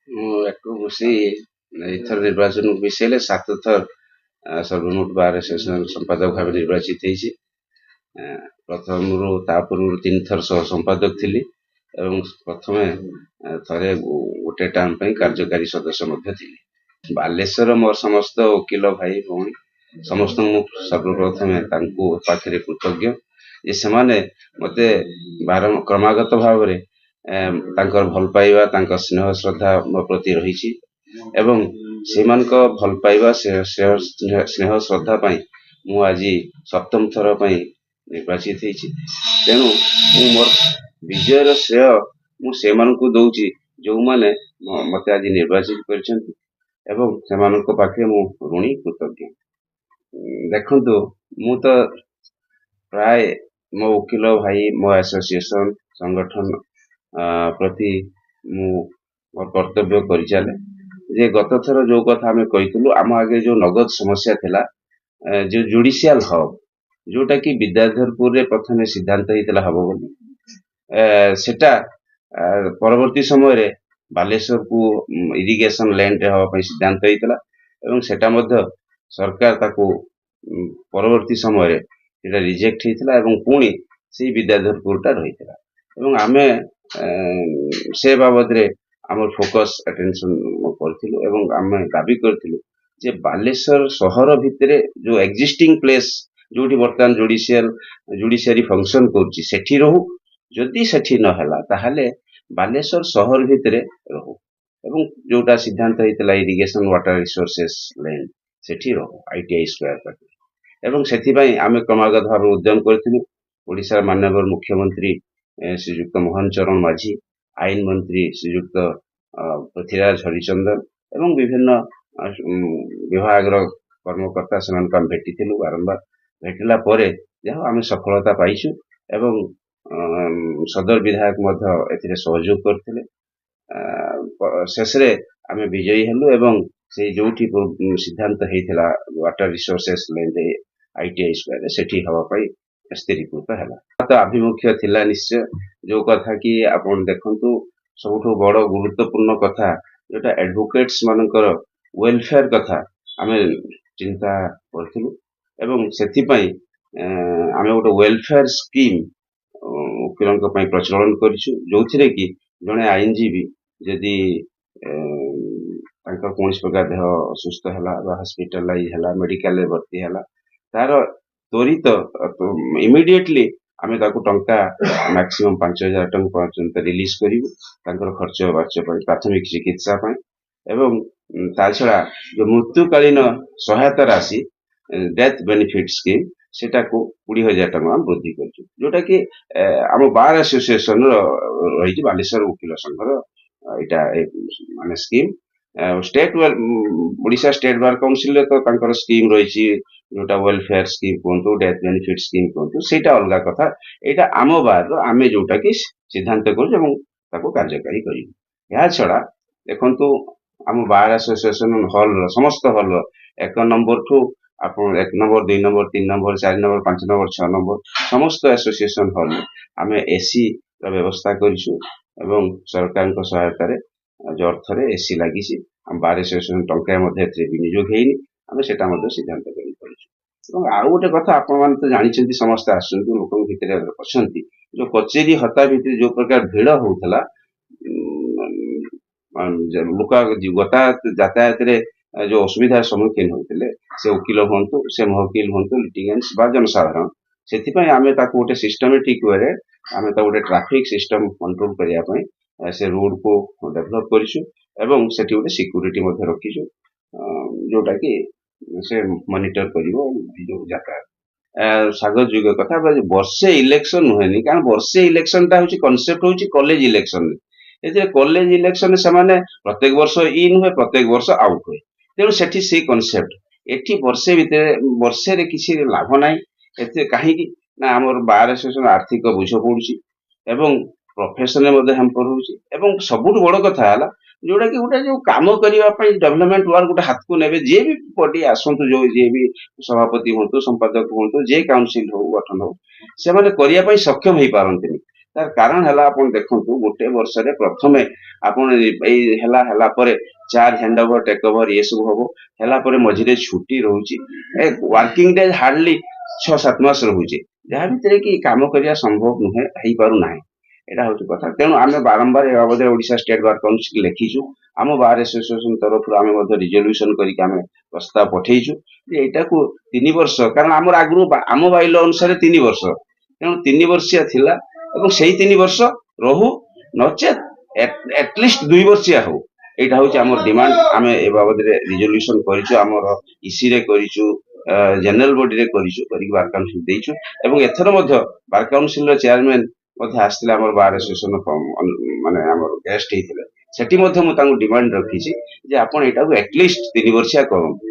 ମୁଁ ୟାକୁ ବସି ଏଥର ନିର୍ବାଚନକୁ ମିଶାଇଲେ 7 ଥର ସର୍ବମୋଟ ବାର ସେସନ ସମ୍ପାଦକ ଭାବେ ନିର୍ବାଚିତ ହେଇଛି। ପ୍ରଥମରୁ ତା ପୂର୍ବରୁ 3 ଥର ସହ ସମ୍ପାଦକ ଥିଲି ଏବଂ ପ୍ରଥମେ ଥରେ ଗୋଟେ ଟର୍ମ ପାଇଁ କାର୍ଯ୍ୟକାରୀ ସଦସ୍ୟ ମଧ୍ୟ ଥିଲି। ବାଲେଶ୍ୱର ମୋର ସମସ୍ତ ଓକିଲ ଭାଇ ଭଉଣୀ ସମସ୍ତଙ୍କୁ ମୁଁ ସର୍ବପ୍ରଥମେ ତାଙ୍କୁ ପାଖରେ କୃତଜ୍ଞ ଯେ ସେମାନେ ମୋତେ କ୍ରମାଗତ ଭାବରେ ତାଙ୍କର ଭଲ ପାଇବା ତାଙ୍କ ସ୍ନେହ ଶ୍ରଦ୍ଧା ମୋ ପ୍ରତି ରହିଛି ଏବଂ ସେମାନଙ୍କ ଭଲ ପାଇବା ସ୍ନେହ ଶ୍ରଦ୍ଧା ପାଇଁ ମୁଁ ଆଜି 7ମ ଥର ପାଇଁ ନିର୍ବାଚିତ ହେଇଛି। ତେଣୁ ମୁଁ ମୋର ବିଜୟର ଶ୍ରେୟ ମୁଁ ସେମାନଙ୍କୁ ଦଉଛି ଯେଉଁମାନେ ମୋତେ ଆଜି ନିର୍ବାଚିତ କରିଛନ୍ତି ଏବଂ ସେମାନଙ୍କ ପାଖରେ ମୁଁ ଋଣୀ କୃତଜ୍ଞ। ଦେଖନ୍ତୁ, ମୁଁ ତ ପ୍ରାୟ ମୋ ଓକିଲ ଭାଇ ମୋ ଆସୋସିଏସନ ସଂଗଠନ ପ୍ରତି ମୁଁ ମୋର କର୍ତ୍ତବ୍ୟ କରିଚାଲେ। ଯେ ଗତ ଥର ଯୋଉ କଥା ଆମେ କହିଥିଲୁ, ଆମ ଆଗରେ ଯୋଉ ନଗଦ ସମସ୍ୟା ଥିଲା, ଯୋଉ ଜୁଡିସିଆଲ ହବ୍ ଯୋଉଟା କି ବିଦ୍ୟାଧରପୁରରେ ପ୍ରଥମେ ସିଦ୍ଧାନ୍ତ ହେଇଥିଲା ହବ ବୋଲି, ସେଟା ପରବର୍ତ୍ତୀ ସମୟରେ ବାଲେଶ୍ୱରକୁ ଇରିଗେସନ ଲ୍ୟାଣ୍ଡରେ ହେବା ପାଇଁ ସିଦ୍ଧାନ୍ତ ହେଇଥିଲା ଏବଂ ସେଟା ମଧ୍ୟ ସରକାର ତାକୁ ପରବର୍ତ୍ତୀ ସମୟରେ ସେଟା ରିଜେକ୍ଟ ହେଇଥିଲା ଏବଂ ପୁଣି ସେଇ ବିଦ୍ୟାଧରପୁରଟା ରହିଥିଲା ଏବଂ ଆମେ ସେ ବାବଦରେ ଆମର ଫୋକସ୍ ଆଟେନସନ କରିଥିଲୁ ଏବଂ ଆମେ ଦାବି କରିଥିଲୁ ଯେ ବାଲେଶ୍ୱର ସହର ଭିତରେ ଯୋଉ ଏକ୍ଜିଷ୍ଟିଂ ପ୍ଲେସ୍ ଯୋଉଠି ବର୍ତ୍ତମାନ ଜୁଡିସିଆରୀ ଫଙ୍କସନ କରୁଛି ସେଠି ରହୁ, ଯଦି ସେଠି ନହେଲା ତାହେଲେ ବାଲେଶ୍ୱର ସହର ଭିତରେ ରହୁ ଏବଂ ଯୋଉଟା ସିଦ୍ଧାନ୍ତ ହେଇଥିଲା ଇରିଗେସନ ୱାଟର ରିସୋର୍ସେସ୍ ଲ୍ୟାଣ୍ଡ ସେଠି ରହୁ ITI ସ୍କୋୟାର ପାଖରେ। ଏବଂ ସେଥିପାଇଁ ଆମେ କ୍ରମାଗତ ଭାବେ ଉଦ୍ୟମ କରିଥିଲୁ। ଓଡ଼ିଶାର ମାନ୍ୟବର ମୁଖ୍ୟମନ୍ତ୍ରୀ ଶ୍ରୀଯୁକ୍ତ ମୋହନ ଚରଣ ମାଝୀ, ଆଇନ ମନ୍ତ୍ରୀ ଶ୍ରୀଯୁକ୍ତ ପୃଥ୍ୱୀରାଜ ହରିଚନ୍ଦନ ଏବଂ ବିଭିନ୍ନ ବିଭାଗର କର୍ମକର୍ତ୍ତା ସେମାନଙ୍କୁ ଆମେ ଭେଟିଥିଲୁ। ବାରମ୍ବାର ଭେଟିଲା ପରେ ଯାହା ଆମେ ସଫଳତା ପାଇଛୁ ଏବଂ ସଦର ବିଧାୟକ ମଧ୍ୟ ଏଥିରେ ସହଯୋଗ କରିଥିଲେ। ଶେଷରେ ଆମେ ବିଜୟୀ ହେଲୁ ଏବଂ ସେଇ ଯୋଉଠି ସିଦ୍ଧାନ୍ତ ହେଇଥିଲା ୱାଟର ରିସୋର୍ସେସ୍ ଲ୍ୟାଣ୍ଡ ITI ସ୍କୋୟାରରେ ସେଠି ହେବା ପାଇଁ ସ୍ଥିରୀକୃତ ହେଲା। ତ ଆଭିମୁଖ୍ୟ ଥିଲା ନିଶ୍ଚୟ, ଯୋଉ କଥା କି ଆପଣ ଦେଖନ୍ତୁ, ସବୁଠୁ ବଡ ଗୁରୁତ୍ୱପୂର୍ଣ୍ଣ କଥା ଯୋଉଟା ଆଡଭୋକେଟ୍ସ ମାନଙ୍କର ୱେଲଫେୟାର କଥା ଆମେ ଚିନ୍ତା କରିଥିଲୁ ଏବଂ ସେଥିପାଇଁ ଆମେ ଗୋଟେ ୱେଲଫେୟାର ସ୍କିମ୍ ଓକିଲଙ୍କ ପାଇଁ ପ୍ରଚଳନ କରିଛୁ, ଯୋଉଥିରେ କି ଜଣେ ଆଇନଜୀବୀ ଯଦି ତାଙ୍କର କୌଣସି ପ୍ରକାର ଦେହ ଅସୁସ୍ଥ ହେଲା ବା ହସ୍ପିଟାଲାଇଜ ହେଲା, ମେଡିକାଲରେ ଭର୍ତ୍ତି ହେଲା, ତାର ତ୍ୱରିତ ଇମିଡିଏଟଲି ଆମେ ତାକୁ ଟଙ୍କା ମ୍ୟାକ୍ସିମମ୍ 5,000 ଟଙ୍କା ପର୍ଯ୍ୟନ୍ତ ରିଲିଜ କରିବୁ ତାଙ୍କର ଖର୍ଚ୍ଚ ବାର୍ଚ୍ଚ ପାଇଁ, ପ୍ରାଥମିକ ଚିକିତ୍ସା ପାଇଁ ଏବଂ ତା ଛଡା ଯୋଉ ମୃତ୍ୟୁକାଳୀନ ସହାୟତା ରାଶି ଡେଥ୍ ବେନିଫିଟ ସ୍କିମ୍ ସେଟାକୁ 20,000 ଟଙ୍କା ଆମେ ବୃଦ୍ଧି କରିଛୁ, ଯୋଉଟା କି ଆମ ବାର ଆସୋସିଏସନର ରହିଛି, ବାଲେଶ୍ୱର ଓକିଲ ସଂଘର ଏଇଟା ମାନେ ସ୍କିମ୍। ଓଡ଼ିଶା ଷ୍ଟେଟ ବାର କାଉନସିଲରେ ତ ତାଙ୍କର ସ୍କିମ୍ ରହିଛି, ଯୋଉଟା ୱେଲଫେୟାର ସ୍କିମ୍ କୁହନ୍ତୁ, ଡେଥ୍ ବେନିଫିଟ ସ୍କିମ୍ କୁହନ୍ତୁ, ସେଇଟା ଅଲଗା କଥା। ଏଇଟା ଆମ ବାରର ଆମେ ଯୋଉଟା କି ସିଦ୍ଧାନ୍ତ କରୁଛୁ ଏବଂ ତାକୁ କାର୍ଯ୍ୟକାରୀ କରିବୁ। ଏହା ଛଡା ଦେଖନ୍ତୁ, ଆମ ବାର ଆସୋସିଏସନ ହଲର ସମସ୍ତ ହଲର 1 ନମ୍ବରଠୁ ଆପଣ 1 number 2 number 3 number 4 number 5 number 6 number ସମସ୍ତ ଆସୋସିଏସନ ହଲରେ ଆମେ AC ର ବ୍ୟବସ୍ଥା କରିଛୁ ଏବଂ ସରକାରଙ୍କ ସହାୟତାରେ ଯୋଉ ଅର୍ଥରେ AC ଲାଗିଛି, ଆମ ବାର ଆସୋସିଏସନ ଟଙ୍କା ମଧ୍ୟ ଏଥିରେ ବିନିଯୋଗ ହେଇନି, ଆମେ ସେଟା ମଧ୍ୟ ସିଦ୍ଧାନ୍ତ କରି କରିଛୁ। ଏବଂ ଆଉ ଗୋଟେ କଥା ଆପଣମାନେ ତ ଜାଣିଛନ୍ତି, ସମସ୍ତେ ଆସୁଛନ୍ତି ଲୋକଙ୍କ ଭିତରେ ଅଛନ୍ତି, ଯୋଉ କଚେରୀ ହତା ଭିତରେ ଯୋଉ ପ୍ରକାର ଭିଡ ହଉଥିଲା, ଲୋକ ଯାତାୟାତରେ ଯୋଉ ଅସୁବିଧାର ସମ୍ମୁଖୀନ ହଉଥିଲେ, ସେ ଓକିଲ ହୁଅନ୍ତୁ, ସେ ମହକିଲ ହୁଅନ୍ତୁ, ଲିଟିଗାନ୍ସ ବା ଜନସାଧାରଣ, ସେଥିପାଇଁ ଆମେ ତାକୁ ଗୋଟେ ସିଷ୍ଟମେଟିକ ୱେରେ ଆମେ ତାକୁ ଗୋଟେ ଟ୍ରାଫିକ ସିଷ୍ଟମ କଣ୍ଟ୍ରୋଲ କରିବା ପାଇଁ ସେ ରୋଡକୁ ଡେଭଲପ କରିଛୁ ଏବଂ ସେଠି ଗୋଟେ ସିକ୍ୟୁରିଟି ମଧ୍ୟ ରଖିଛୁ, ଯୋଉଟା କି ସେ ମନିଟର କରିବ ଯୋଉ ଯାତାୟାତ। ସ୍ୱାଗତ ଯୋଗ୍ୟ କଥା, ବର୍ଷେ ଇଲେକ୍ସନ ନୁହେଁନି, କାରଣ ବର୍ଷେ ଇଲେକ୍ସନଟା ହଉଛି କନସେପ୍ଟ ହଉଛି କଲେଜ ଇଲେକ୍ସନ। ଏଥିରେ କଲେଜ ଇଲେକ୍ସନରେ ସେମାନେ ପ୍ରତ୍ୟେକ ବର୍ଷ ଇନ୍ ହୁଏ, ପ୍ରତ୍ୟେକ ବର୍ଷ ଆଉଟ ହୁଏ, ତେଣୁ ସେଠି ସେଇ କନସେପ୍ଟ। ଏଠି ବର୍ଷେରେ କିଛି ଲାଭ ନାହିଁ। ଏଥିରେ କାହିଁକି ନା ଆମର ବାର ଆସୋସିଏସନ ଆର୍ଥିକ ବୋଝ ପଡୁଛି ଏବଂ ପ୍ରଫେସନରେ ମଧ୍ୟ ହ୍ୟାମ୍ପର ହଉଛି ଏବଂ ସବୁଠୁ ବଡ କଥା ହେଲା ଯୋଉଟା କି ଗୋଟେ ଯୋଉ କାମ କରିବା ପାଇଁ ଡେଭଲପମେଣ୍ଟ ୱାର୍କ ଗୋଟେ ହାତକୁ ନେବେ, ଯିଏ ବି ବଡି ଆସନ୍ତୁ, ଯିଏ ବି ସଭାପତି ହୁଅନ୍ତୁ, ସମ୍ପାଦକ ହୁଅନ୍ତୁ, ଯେ କାଉନସିଲ ହଉ ଗଠନ ହଉ, ସେମାନେ କରିବା ପାଇଁ ସକ୍ଷମ ହେଇପାରନ୍ତିନି। ତାର କାରଣ ହେଲା ଆପଣ ଦେଖନ୍ତୁ ଗୋଟେ ବର୍ଷରେ ପ୍ରଥମେ ଆପଣ ଏଇ ହେଲା ପରେ 4 ହ୍ୟାଣ୍ଡ ଓଭର ଟେକ୍ ଓଭର ଇଏ ସବୁ ହବ ହେଲା ପରେ ମଝିରେ ଛୁଟି ରହୁଛି ୱାର୍କିଂ ଡେ ହାର୍ଡଲି 6-7 ମାସ ରହୁଛି ଯାହା ଭିତରେ କି କାମ କରିବା ସମ୍ଭବ ନୁହେଁ ହେଇପାରୁନାହିଁ। ଏଇଟା ହଉଛି କଥା ତେଣୁ ଆମେ ବାରମ୍ବାର ଏ ବାବଦରେ ଓଡ଼ିଶା ଷ୍ଟେଟ୍ ବାର କାଉନସିଲ ଲେଖିଛୁ ଆମ ବାର ଆସୋସିଏସନ ତରଫରୁ ଆମେ ମଧ୍ୟ ରିଜଲ୍ୟୁସନ କରିକି ଆମେ ପ୍ରସ୍ତାବ ପଠେଇଛୁ ଯେ ଏଇଟାକୁ 3 ବର୍ଷ କାରଣ ଆମର ଆଗରୁ ଆମ ବାଇଲ ଅନୁସାରେ 3 ବର୍ଷ ତେଣୁ 3 ବର୍ଷିଆ ଥିଲା ଏବଂ ସେଇ 3 ବର୍ଷ ରହୁ ନଚେତ୍ ଆଟଲିଷ୍ଟ 2 ବର୍ଷିଆ ହଉ ଏଇଟା ହଉଛି ଆମର ଡିମାଣ୍ଡ। ଆମେ ଏ ବାବଦରେ ରିଜଲ୍ୟୁସନ କରିଛୁ ଆମର ଇସିରେ କରିଛୁ ଜେନେରାଲ ବଡିରେ କରିଛୁ କରିକି ବାର କାଉନସିଲ ଦେଇଛୁ ଏବଂ ଏଥର ମଧ୍ୟ ବାର କାଉନସିଲର ଚେୟାରମ୍ୟାନ ମଧ୍ୟ ଆସିଥିଲେ ଆମର ବାର ଆସୋସିଏସନ ମାନେ ଆମର ଗେଷ୍ଟ ହେଇଥିଲେ ସେଠି ମଧ୍ୟ ମୁଁ ତାଙ୍କୁ ଡିମାଣ୍ଡ ରଖିଛି ଯେ ଆପଣ ଏଇଟାକୁ ଆଟଲିଷ୍ଟ 3 ବର୍ଷିଆ କରନ୍ତୁ।